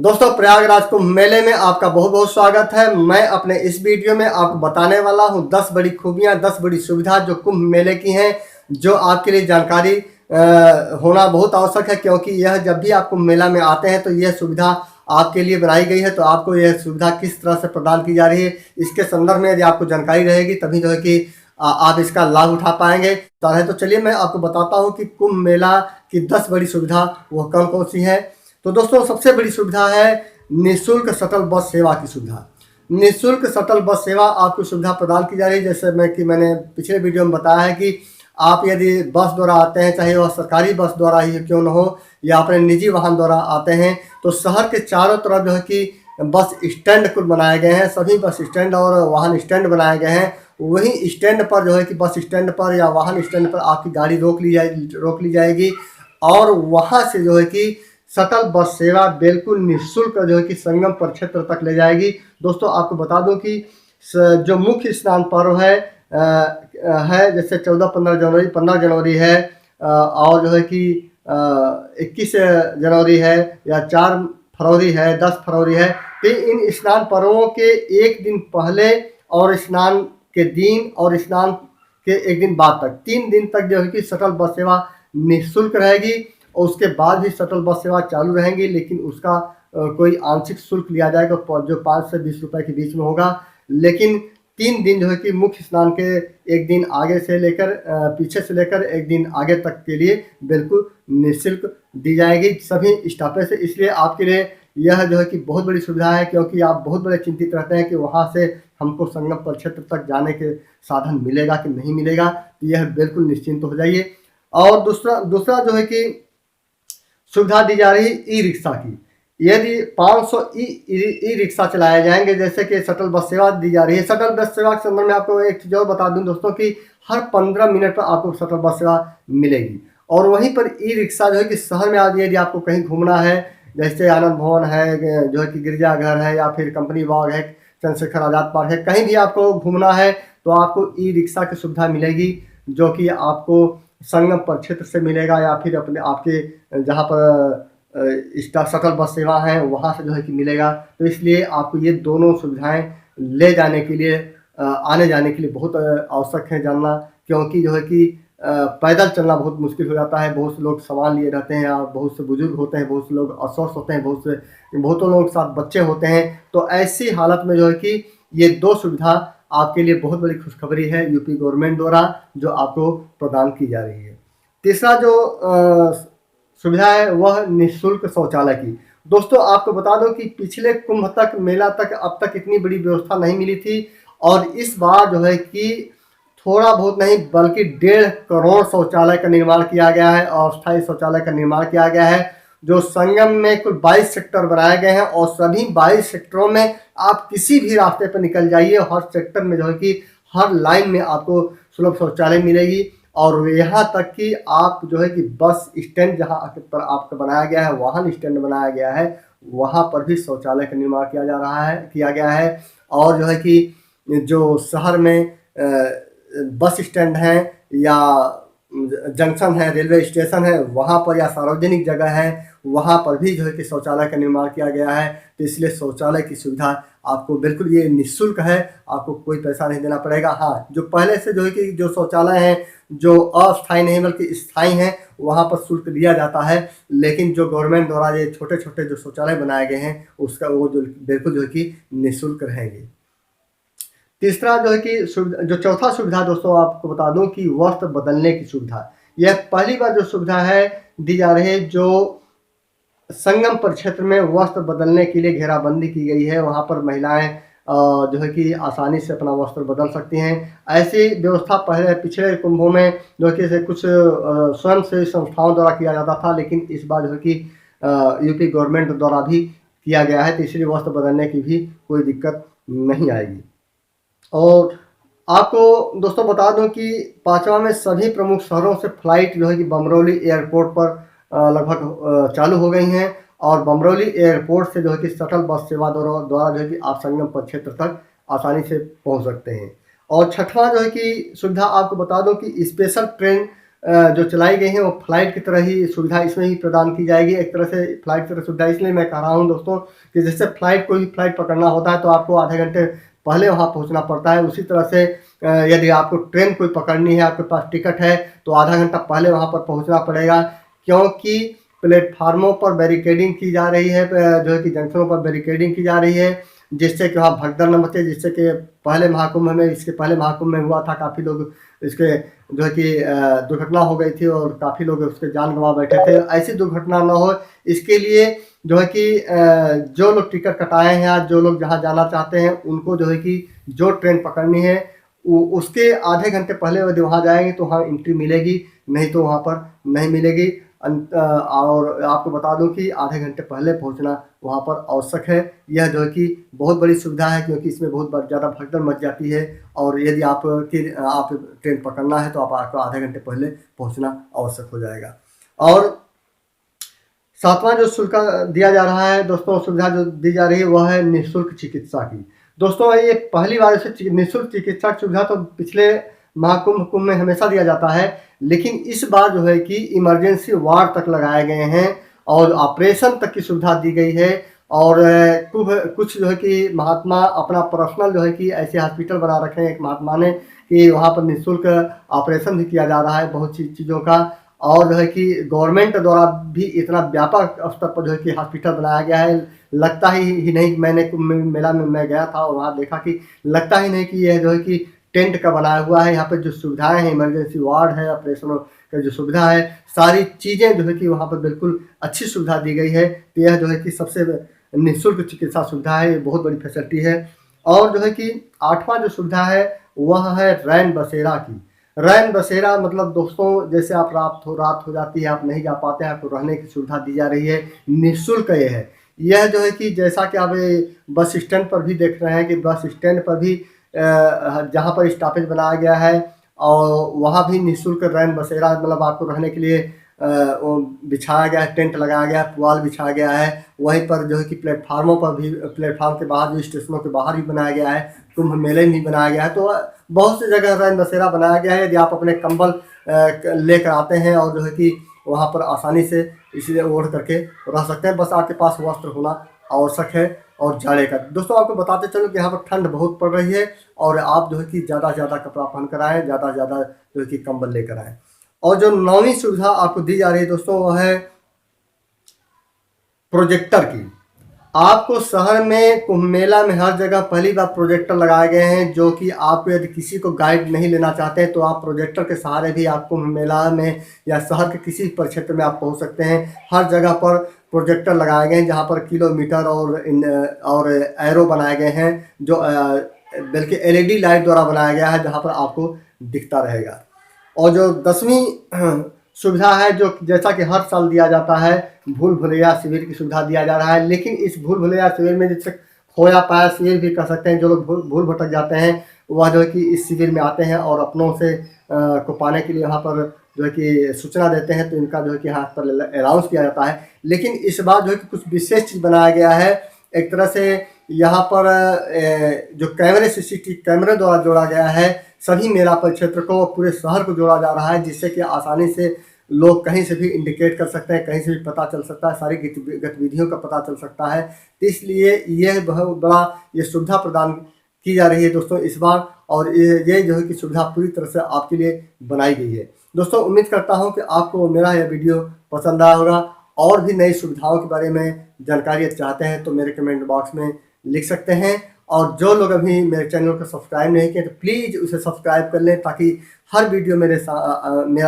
दोस्तों, प्रयागराज कुंभ मेले में आपका बहुत बहुत स्वागत है। मैं अपने इस वीडियो में आपको बताने वाला हूं 10 बड़ी खूबियां, 10 बड़ी सुविधा जो कुंभ मेले की हैं, जो आपके लिए जानकारी होना बहुत आवश्यक है, क्योंकि यह जब भी आप कुंभ मेला में आते हैं तो यह सुविधा आपके लिए बनाई गई है। तो आपको यह सुविधा किस तरह से प्रदान की जा रही है, इसके संदर्भ में यदि आपको जानकारी रहेगी तभी जो है कि आप इसका लाभ उठा पाएंगे। तो चलिए मैं आपको बताता हूँ कि कुंभ मेला की 10 बड़ी सुविधा वह कौन कौन सी है। तो दोस्तों, सबसे बड़ी सुविधा है निःशुल्क शटल बस सेवा की सुविधा। निःशुल्क शटल बस सेवा आपको सुविधा प्रदान की जा रही है। जैसे मैंने पिछले वीडियो में बताया है कि आप यदि बस द्वारा आते हैं, चाहे वह सरकारी बस द्वारा ही क्यों न हो या अपने निजी वाहन द्वारा आते हैं, तो शहर के चारों तरफ जो है कि बस स्टैंड कुल बनाए गए हैं। सभी बस स्टैंड और वाहन स्टैंड बनाए गए हैं। वही स्टैंड पर जो है कि बस स्टैंड पर या वाहन स्टैंड पर आपकी गाड़ी रोक ली जाएगी और वहाँ से जो है कि शटल बस सेवा बिल्कुल निःशुल्क जो है कि संगम परिक्षेत्र तक ले जाएगी। दोस्तों, आपको बता दूं कि जो मुख्य स्नान पर्व है जैसे 15 जनवरी है और जो है कि 21 जनवरी है या 4 फरवरी है, 10 फरवरी है। तो इन स्नान पर्वों के एक दिन पहले और स्नान के दिन और स्नान के एक दिन बाद तक 3 दिन तक जो है कि शटल बस सेवा निःशुल्क रहेगी। और उसके बाद भी शटल बस सेवा चालू रहेंगी, लेकिन उसका कोई आंशिक शुल्क लिया जाएगा जो 5 से 20 रुपए के बीच में होगा। लेकिन 3 दिन जो है कि मुख्य स्नान के एक दिन आगे से लेकर पीछे से लेकर एक दिन आगे तक के लिए बिल्कुल निःशुल्क दी जाएगी सभी स्टाफे से। इसलिए आपके लिए यह जो है कि बहुत बड़ी सुविधा है, क्योंकि आप बहुत बड़े चिंतित रहते हैं कि वहाँ से हमको संगम परिक्षेत्र तक जाने के साधन मिलेगा कि नहीं मिलेगा। तो यह बिल्कुल निश्चिंत हो जाइए। और दूसरा जो है कि सुविधा दी जा रही है ई रिक्शा की। यदि 500 ई रिक्शा चलाए जाएंगे, जैसे कि शटल बस सेवा दी जा रही है। शटल बस सेवा के संदर्भ में आपको एक चीज़ और बता दूं दोस्तों कि हर 15 मिनट पर आपको शटल बस सेवा मिलेगी। और वहीं पर ई रिक्शा जो है कि शहर में आज यदि आपको कहीं घूमना है, जैसे आनंद भवन है, जो है कि गिरजाघर है, या फिर कंपनी बाग है, चंद्रशेखर आज़ाद पार्क है, कहीं भी आपको घूमना है तो आपको ई रिक्शा की सुविधा मिलेगी, जो कि आपको संगम परिक्षेत्र से मिलेगा या फिर अपने आपके जहाँ पर शटल बस सेवा है वहाँ से जो है कि मिलेगा। तो इसलिए आपको ये दोनों सुविधाएं ले जाने के लिए आने जाने के लिए बहुत आवश्यक है जानना, क्योंकि जो है कि पैदल चलना बहुत मुश्किल हो जाता है। बहुत से लोग सामान लिए रहते हैं, या बहुत से बुजुर्ग होते हैं, बहुत से लोग अस्वस्थ होते हैं, बहुतों लोगों के साथ बच्चे होते हैं। तो ऐसी हालत में जो है कि ये 2 सुविधा आपके लिए बहुत बड़ी खुशखबरी है यूपी गवर्नमेंट द्वारा जो आपको प्रदान की जा रही है। तीसरा जो सुविधा है वह निःशुल्क शौचालय की। दोस्तों, आपको बता दो कि पिछले कुंभ तक मेला तक अब तक इतनी बड़ी व्यवस्था नहीं मिली थी, और इस बार जो है कि थोड़ा बहुत नहीं बल्कि 1.5 करोड़ शौचालय का निर्माण किया गया है, अस्थायी शौचालय का निर्माण किया गया है। जो संगम में कुल 22 सेक्टर बनाए गए हैं, और सभी 22 सेक्टरों में आप किसी भी रास्ते पर निकल जाइए, हर सेक्टर में जो है कि हर लाइन में आपको सुलभ शौचालय मिलेगी। और यहाँ तक कि आप जो है कि बस स्टैंड जहाँ पर आपका बनाया गया है, वाहन स्टैंड बनाया गया है, वहाँ पर भी शौचालय का निर्माण किया गया है। और जो है कि जो शहर में बस स्टैंड है या जंक्शन है, रेलवे स्टेशन है, वहाँ पर या सार्वजनिक जगह है, वहाँ पर भी जो है कि शौचालय का निर्माण किया गया है। तो इसलिए शौचालय की सुविधा आपको बिल्कुल ये निःशुल्क है, आपको कोई पैसा नहीं देना पड़ेगा। हाँ, जो पहले से जो है कि जो शौचालय हैं जो अस्थायी नहीं बल्कि स्थायी हैं, वहाँ पर शुल्क दिया जाता है। लेकिन जो गवर्नमेंट द्वारा ये छोटे छोटे जो शौचालय बनाए गए हैं उसका वो जो बिल्कुल जो है कि निःशुल्क रहेंगे। तीसरा जो है कि जो चौथा सुविधा दोस्तों आपको बता दूं कि वस्त्र बदलने की सुविधा। यह पहली बार जो सुविधा है दी जा रही है, जो संगम परिक्षेत्र में वस्त्र बदलने के लिए घेराबंदी की गई है। वहां पर महिलाएं जो है कि आसानी से अपना वस्त्र बदल सकती हैं। ऐसी व्यवस्था पहले पिछले कुंभों में जो है कि कुछ स्वयं से संस्थाओं द्वारा किया जाता था, लेकिन इस बार जो है कि यूपी गवर्नमेंट द्वारा भी किया गया है। तो इसलिए वस्त्र बदलने की भी कोई दिक्कत नहीं आएगी। और आपको दोस्तों बता दूं कि 5वां में सभी प्रमुख शहरों से फ्लाइट जो है कि बमरौली एयरपोर्ट पर लगभग चालू हो गई हैं, और बमरौली एयरपोर्ट से जो है कि शटल बस सेवा द्वारा जो है कि आप संगम परिक्षेत्र तक आसानी से पहुंच सकते हैं। और 6वां जो है कि सुविधा आपको बता दूं कि स्पेशल ट्रेन जो चलाई गई हैं वो फ्लाइट की तरह ही सुविधा इसमें ही प्रदान की जाएगी। एक तरह से फ्लाइट की तरह सुविधा इसलिए मैं कह रहा हूँ दोस्तों कि जैसे फ्लाइट कोई भी फ्लाइट पकड़ना होता है तो आपको आधे घंटे पहले वहाँ पहुँचना पड़ता है, उसी तरह से यदि आपको ट्रेन कोई पकड़नी है, आपके पास टिकट है तो आधा घंटा पहले वहाँ पर पहुँचना पड़ेगा, क्योंकि प्लेटफार्मों पर बैरिकेडिंग की जा रही है, जो है कि जंक्शनों पर बैरिकेडिंग की जा रही है, जिससे कि वहाँ भगदड़ न मचे। जिससे कि पहले महाकुंभ में, इसके पहले महाकुंभ में हुआ था, काफ़ी लोग इसके जो है कि दुर्घटना हो गई थी और काफ़ी लोग उसके जान गंवा बैठे थे। ऐसी दुर्घटना न हो इसके लिए जो है कि जो लोग टिकट कटाए हैं या जो लोग जहाँ जाना चाहते हैं उनको जो है कि जो ट्रेन पकड़नी है उसके आधे घंटे पहले यदि वहाँ जाएंगे तो वहाँ एंट्री मिलेगी, नहीं तो वहाँ पर नहीं मिलेगी। और आपको बता दूं कि आधे घंटे पहले पहुंचना वहाँ पर आवश्यक है। यह जो है कि बहुत बड़ी सुविधा है, क्योंकि इसमें बहुत ज़्यादा भगदड़ मच जाती है और यदि आप ट्रेन पकड़ना है तो आपको आधे घंटे पहले पहुंचना आवश्यक हो जाएगा। और सातवां जो शुल्क दिया जा रहा है दोस्तों, सुविधा जो दी जा रही है वह है निःशुल्क चिकित्सा की। दोस्तों ये पहली बार से निःशुल्क चिकित्सा सुविधा तो पिछले महाकुंभ में हमेशा दिया जाता है, लेकिन इस बार जो है कि इमरजेंसी वार्ड तक लगाए गए हैं और ऑपरेशन तक की सुविधा दी गई है। और कुछ जो है कि महात्मा अपना पर्सनल जो है कि ऐसे हॉस्पिटल बना रखे हैं एक महात्मा ने कि वहाँ पर निःशुल्क ऑपरेशन भी किया जा रहा है बहुत सी चीज़ों का। और जो है कि गवर्नमेंट द्वारा भी इतना व्यापक स्तर पर जो है कि हॉस्पिटल बनाया गया है, लगता ही नहीं। मैंने कुंभ मेला में मैं गया था और वहाँ देखा कि लगता ही नहीं कि यह जो है कि टेंट का बनाया हुआ है। यहाँ पर जो सुविधाएं हैं, इमरजेंसी वार्ड है, ऑपरेशन का जो सुविधा है, सारी चीज़ें जो है कि वहाँ पर बिल्कुल अच्छी सुविधा दी गई है। तो यह जो है कि सबसे निःशुल्क चिकित्सा सुविधा है, ये बहुत बड़ी फैसिलिटी है। और जो है कि आठवां जो सुविधा है वह है रैन बसेरा की। रैन बसेरा मतलब दोस्तों जैसे आप रात हो जाती है, आप नहीं जा पाते हैं, आपको रहने की सुविधा दी जा रही है, निःशुल्क ये है। यह जो है कि जैसा कि आप बस स्टैंड पर भी देख रहे हैं कि बस स्टैंड पर भी जहाँ पर स्टॉपेज बनाया गया है और वहाँ भी निःशुल्क रैन बसेरा मतलब आपको रहने के लिए वो बिछाया गया है, टेंट लगाया गया है, पुआल बिछाया गया है। वहीं पर जो है कि प्लेटफार्मों पर भी, प्लेटफार्म के बाहर जो स्टेशनों के बाहर भी बनाया गया है, कुंभ मेले में भी बनाया गया है। तो बहुत सी जगह रैन बसेरा बनाया गया है। यदि आप अपने कंबल लेकर आते हैं और जो है कि वहाँ पर आसानी से इसलिए ओढ़ करके रह सकते हैं, बस आपके पास वस्त्र होना आवश्यक है। और जाड़े का दोस्तों आपको बताते चलो कि यहाँ पर ठंड बहुत पड़ रही है और आप जो है कि ज़्यादा से ज़्यादा कपड़ा पहन कर आएँ, ज़्यादा से ज़्यादा जो है कि कंबल लेकर आएँ। और जो नौवीं सुविधा आपको दी जा रही है दोस्तों वह है प्रोजेक्टर की। आपको शहर में कुंभ मेला में हर जगह पहली बार प्रोजेक्टर लगाए गए हैं, जो कि आपको यदि किसी को गाइड नहीं लेना चाहते हैं तो आप प्रोजेक्टर के सहारे भी आप कुंभ मेला में या शहर के किसी परिक्षेत्र में आप पहुंच सकते हैं। हर जगह पर प्रोजेक्टर लगाए गए हैं जहां पर किलोमीटर और एरो बनाए गए हैं, जो बल्कि एलईडी लाइट द्वारा बनाया गया है, जहां पर आपको दिखता रहेगा। और जो 10वीं सुविधा है, जो जैसा कि हर साल दिया जाता है, भूल भुलैया शिविर की सुविधा दिया जा रहा है। लेकिन इस भूल भुलैया शिविर में जैसे खोया पाया शिविर भी कर सकते हैं, जो लोग भूल भटक जाते हैं वह जो है कि इस शिविर में आते हैं और अपनों से को पाने के लिए वहाँ पर जो है कि सूचना देते हैं, तो इनका जो है कि हाथ पर अनाउंस किया जाता है। लेकिन इस बार जो है कि कुछ विशेष चीज़ बनाया गया है। एक तरह से यहाँ पर जो कैमरे सीसीटीवी कैमरे द्वारा जोड़ा गया है, सभी मेला परिक्षेत्र को, पूरे शहर को जोड़ा जा रहा है, जिससे कि आसानी से लोग कहीं से भी इंडिकेट कर सकते हैं, कहीं से भी पता चल सकता है, सारी गतिविधियों का पता चल सकता है। तो इसलिए यह बहुत बड़ा ये सुविधा प्रदान की जा रही है दोस्तों इस बार। और ये जो है कि सुविधा पूरी तरह से आपके लिए बनाई गई है। दोस्तों उम्मीद करता हूँ कि आपको मेरा यह वीडियो पसंद आया होगा। और भी नई सुविधाओं के बारे में जानकारी चाहते हैं तो मेरे कमेंट बॉक्स में लिख सकते हैं। और जो लोग अभी मेरे चैनल को सब्सक्राइब नहीं किए तो प्लीज़ उसे सब्सक्राइब कर लें, ताकि हर वीडियो मेरा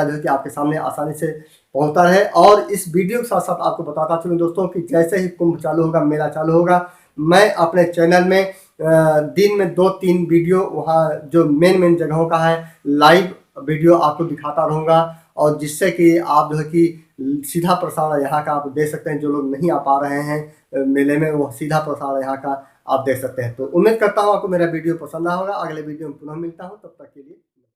जो है कि आपके सामने आसानी से पहुंचता रहे। और इस वीडियो के साथ साथ आपको बताता चलूँ दोस्तों कि जैसे ही कुंभ चालू होगा, मेला चालू होगा, मैं अपने चैनल में दिन में 2-3 वीडियो वहाँ जो मेन जगहों का है लाइव वीडियो आपको दिखाता रहूँगा, और जिससे कि आप जो है कि सीधा प्रसारण यहाँ का आप देख सकते हैं। जो लोग नहीं आ पा रहे हैं मेले में, वो सीधा प्रसारण यहाँ का आप देख सकते हैं। तो उम्मीद करता हूँ आपको मेरा वीडियो पसंद आया होगा। अगले वीडियो में पुनः मिलता हूँ, तब तक के लिए।